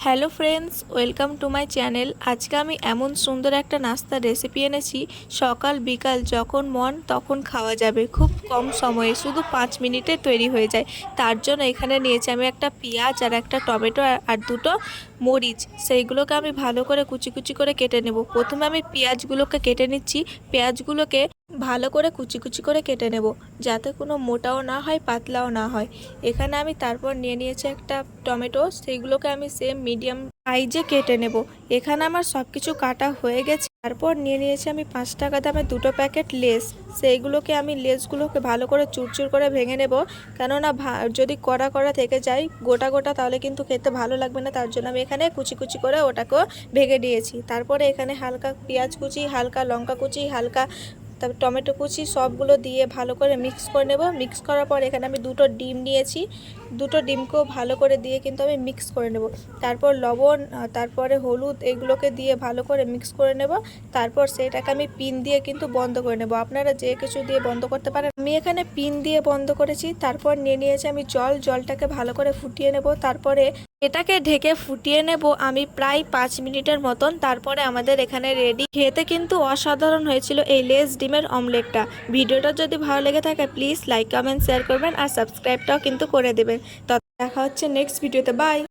Hello friends, welcome to my channel. আজকে আমি এমন সুন্দর একটা নাস্তার রেসিপি এনেছি। সকাল বিকাল যখন মন তখন খাওয়া যাবে, খুব কম সময়ে, শুধু 5 মিনিটে তৈরি হয়ে যায়। তার জন্য এখানে নিয়েছি আমি একটা পেঁয়াজ আর একটা টমেটো আর দুটো মরিচ। সেইগুলোকে আমি ভালো করে কুচি কুচি করে কেটে নেব। প্রথমে আমি পেঁয়াজগুলোকে কেটে নিচ্ছি। পেঁয়াজগুলোকে ভালো করে কুচি কুচি করে কেটে নেব, যাতে কোনো মোটাও না হয় পাতলাও না হয়। এখানে আমি তারপর নিয়ে নিয়েছি একটা টমেটো, সেইগুলোকে আমি সেম মিডিয়াম সাইজে কেটে নেব। এখানে আমার সব কিছু কাটা হয়ে গেছে। তারপর নিয়ে নিয়েছি আমি 5 টাকা দামের দুটো প্যাকেট লেস। সেইগুলোকে আমি লেসগুলোকে ভালো করে চুরচুর করে ভেঙে নেব, কেননা যদি কড়া কড়া থেকে যায় গোটা গোটা তাহলে কিন্তু খেতে ভালো লাগবে না। তার জন্য আমি এখানে কুচি কুচি করে ওটাকেও ভেঙে দিয়েছি। তারপরে এখানে হালকা পেঁয়াজ কুচি, হালকা লঙ্কা কুচি, হালকা তারপর টমেটো কুচি সবগুলো দিয়ে ভালো করে মিক্স করে নেব। মিক্স করার পর এখানে আমি দুটো ডিম নিয়েছি। দুটো ডিমকেও ভালো করে দিয়ে কিন্তু আমি মিক্স করে নেব। তারপর লবণ, তারপরে হলুদ, এগুলোকে দিয়ে ভালো করে মিক্স করে নেব। তারপর সেটাকে আমি পিন দিয়ে কিন্তু বন্ধ করে নেব। আপনারা যে কিছু দিয়ে বন্ধ করতে পারেন, আমি এখানে পিন দিয়ে বন্ধ করেছি। তারপর নিয়ে নিয়েছি আমি জলটাকে ভালো করে ফুটিয়ে নেব। তারপরে এটাকে ঢেকে ফুটিয়ে নেব আমি প্রায় 5 মিনিটের মতন। তারপরে আমাদের এখানে রেডি। খেতে কিন্তু অসাধারণ হয়েছিল এই লেস ডিমের অমলেটটা। ভিডিওটা যদি ভালো লেগে থাকে প্লিজ লাইক কমেন্ট শেয়ার করবেন আর সাবস্ক্রাইবটাও কিন্তু করে দেবেন। তো দেখা হচ্ছে নেক্সট ভিডিওতে। বাই।